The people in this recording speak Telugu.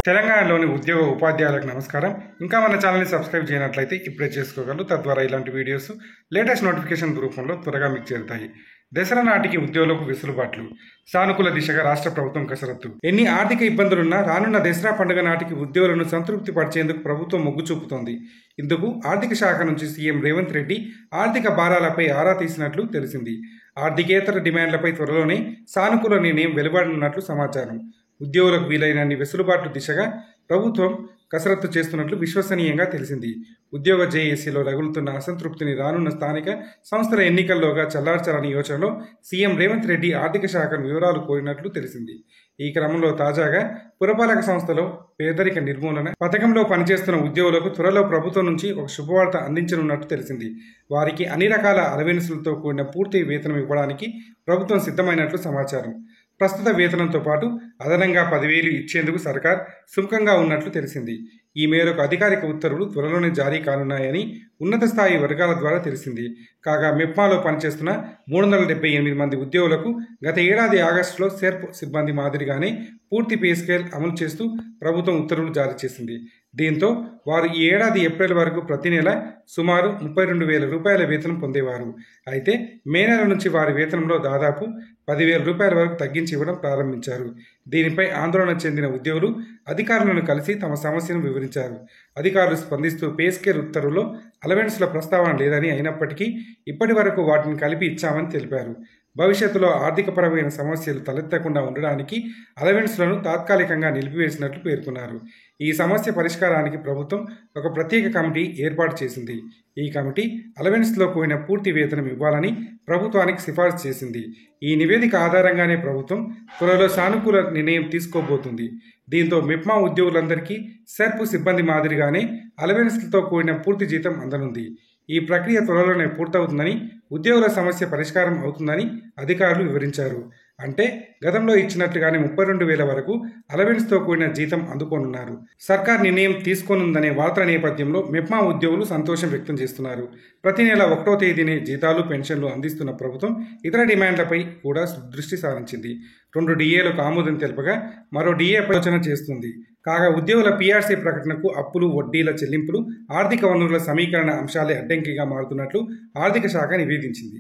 తెలంగాణలోని ఉద్యోగ ఉపాధ్యాయులకు నమస్కారం. ఇంకా మన ఛానల్ని సబ్స్క్రైబ్ చేయనట్లయితే ఇప్పుడే చేసుకోగలరు. తద్వారా ఇలాంటి వీడియోస్ లేటెస్ట్ నోటిఫికేషన్ రూపంలో త్వరగా మీకు చేరుతాయి. దసరా నాటికి ఉద్యోగులకు వెసులుబాట్లు, సానుకూల దిశగా రాష్ట్ర ప్రభుత్వం కసరత్తు. ఎన్ని ఆర్థిక ఇబ్బందులున్నా రానున్న దసరా పండుగ నాటికి ఉద్యోగులను సంతృప్తి పరిచేందుకు ప్రభుత్వం మొగ్గు చూపుతోంది. ఇందుకు ఆర్థిక శాఖ నుంచి సీఎం రేవంత్ రెడ్డి ఆర్థిక భారాలపై ఆరా తీసినట్లు తెలిసింది. ఆర్థికేతర డిమాండ్లపై త్వరలోనే సానుకూల నిర్ణయం వెలువడనున్నట్లు సమాచారం. ఉద్యోగులకు వీలైనన్ని వెసులుబాట్లు దిశగా ప్రభుత్వం కసరత్తు చేస్తున్నట్లు విశ్వసనీయంగా తెలిసింది. ఉద్యోగ జేఏసీలో రగులుతున్న అసంతృప్తిని రానున్న స్థానిక సంస్థల ఎన్నికల్లోగా చల్లార్చాలని యోచనలో సీఎం రేవంత్ రెడ్డి ఆర్థిక శాఖను వివరాలు కోరినట్లు తెలిసింది. ఈ క్రమంలో తాజాగా పురపాలక సంస్థలో పేదరిక నిర్మూలన పథకంలో పనిచేస్తున్న ఉద్యోగులకు త్వరలో ప్రభుత్వం నుంచి ఒక శుభవార్త అందించనున్నట్టు తెలిసింది. వారికి అన్ని రకాల అలవెన్సులతో కూడిన పూర్తి వేతనం ఇవ్వడానికి ప్రభుత్వం సిద్ధమైనట్లు సమాచారం. ప్రస్తుత వేతనంతో పాటు అదనంగా 10,000 ఇచ్చేందుకు సర్కార్ సుముఖంగా ఉన్నట్లు తెలిసింది. ఈ మేరకు అధికారిక ఉత్తర్వులు త్వరలోనే జారీ కానున్నాయని ఉన్నత స్థాయి వర్గాల ద్వారా తెలిసింది. కాగా మెప్మాలో పనిచేస్తున్న 378 మంది ఉద్యోగులకు గత ఏడాది ఆగస్టులో సెర్ప్ సిబ్బంది మాదిరిగానే పూర్తి పే స్కేల్ అమలు చేస్తూ ప్రభుత్వం ఉత్తర్వులు జారీ చేసింది. దీంతో వారు ఈ ఏడాది ఏప్రిల్ వరకు ప్రతి నెల సుమారు 32,000 రూపాయల వేతనం పొందేవారు. అయితే మే నెల నుంచి వారి వేతనంలో దాదాపు 10,000 రూపాయల వరకు తగ్గించి ఇవ్వడం ప్రారంభించారు. దీనిపై ఆందోళన చెందిన ఉద్యోగులు అధికారులను కలిసి తమ సమస్యను వివరించారు. అధికారులు స్పందిస్తూ పే స్కేల్ ఉత్తర్వులో అలవెన్స్ల ప్రస్తావన లేదని, అయినప్పటికీ ఇప్పటి వరకు వాటిని కలిపి ఇచ్చామని తెలిపారు. భవిష్యత్తులో ఆర్థికపరమైన సమస్యలు తలెత్తకుండా ఉండడానికి అలవెన్స్లను తాత్కాలికంగా నిలిపివేసినట్లు పేర్కొన్నారు. ఈ సమస్య పరిష్కారానికి ప్రభుత్వం ఒక ప్రత్యేక కమిటీ ఏర్పాటు చేసింది. ఈ కమిటీ అలవెన్స్లో కూడిన పూర్తి వేతనం ఇవ్వాలని ప్రభుత్వానికి సిఫార్సు చేసింది. ఈ నివేదిక ఆధారంగానే ప్రభుత్వం త్వరలో సానుకూల నిర్ణయం తీసుకోబోతుంది. దీంతో మెప్మా ఉద్యోగులందరికీ సెర్ప్ సిబ్బంది మాదిరిగానే అలవెన్స్లతో కూడిన పూర్తి జీతం అందనుంది. ఈ ప్రక్రియ త్వరలోనే పూర్తవుతుందని, ఉద్యోగుల సమస్య పరిష్కారం అవుతుందని అధికారులు వివరించారు. అంటే గతంలో ఇచ్చినట్లుగానే 32,000 వరకు అలవెన్స్తో కూడిన జీతం అందుకోనున్నారు. సర్కార్ నిర్ణయం తీసుకోనుందనే వార్తల నేపథ్యంలో మెప్మా ఉద్యోగులు సంతోషం వ్యక్తం చేస్తున్నారు. ప్రతి నెల 1వ తేదీనే జీతాలు, పెన్షన్లు అందిస్తున్న ప్రభుత్వం ఇతర డిమాండ్లపై కూడా దృష్టి సారించింది. 2 డిఏలకు ఆమోదం తెలపగా మరో డిఏపై ఆలోచన చేస్తుంది. కాగా ఉద్యోగుల పీఆర్సీ ప్రకటనకు అప్పులు, వడ్డీల చెల్లింపులు, ఆర్థిక వనరుల సమీకరణ అంశాలే అడ్డంకిగా మారుతున్నట్లు ఆర్థిక శాఖ నివేదించింది.